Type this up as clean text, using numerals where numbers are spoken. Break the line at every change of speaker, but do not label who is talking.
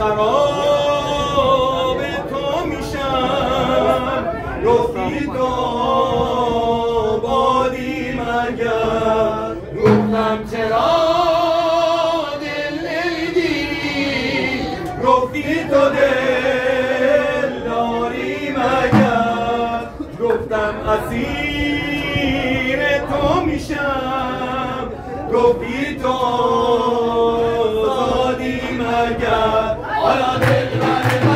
خراب تو میشم گفتی تو بادی مگر گفتم چرا دل نمیگیری گفتی تو دل داری مگر گفتم اسیر تو میشم گفتی تو زادی مگر حالا دل من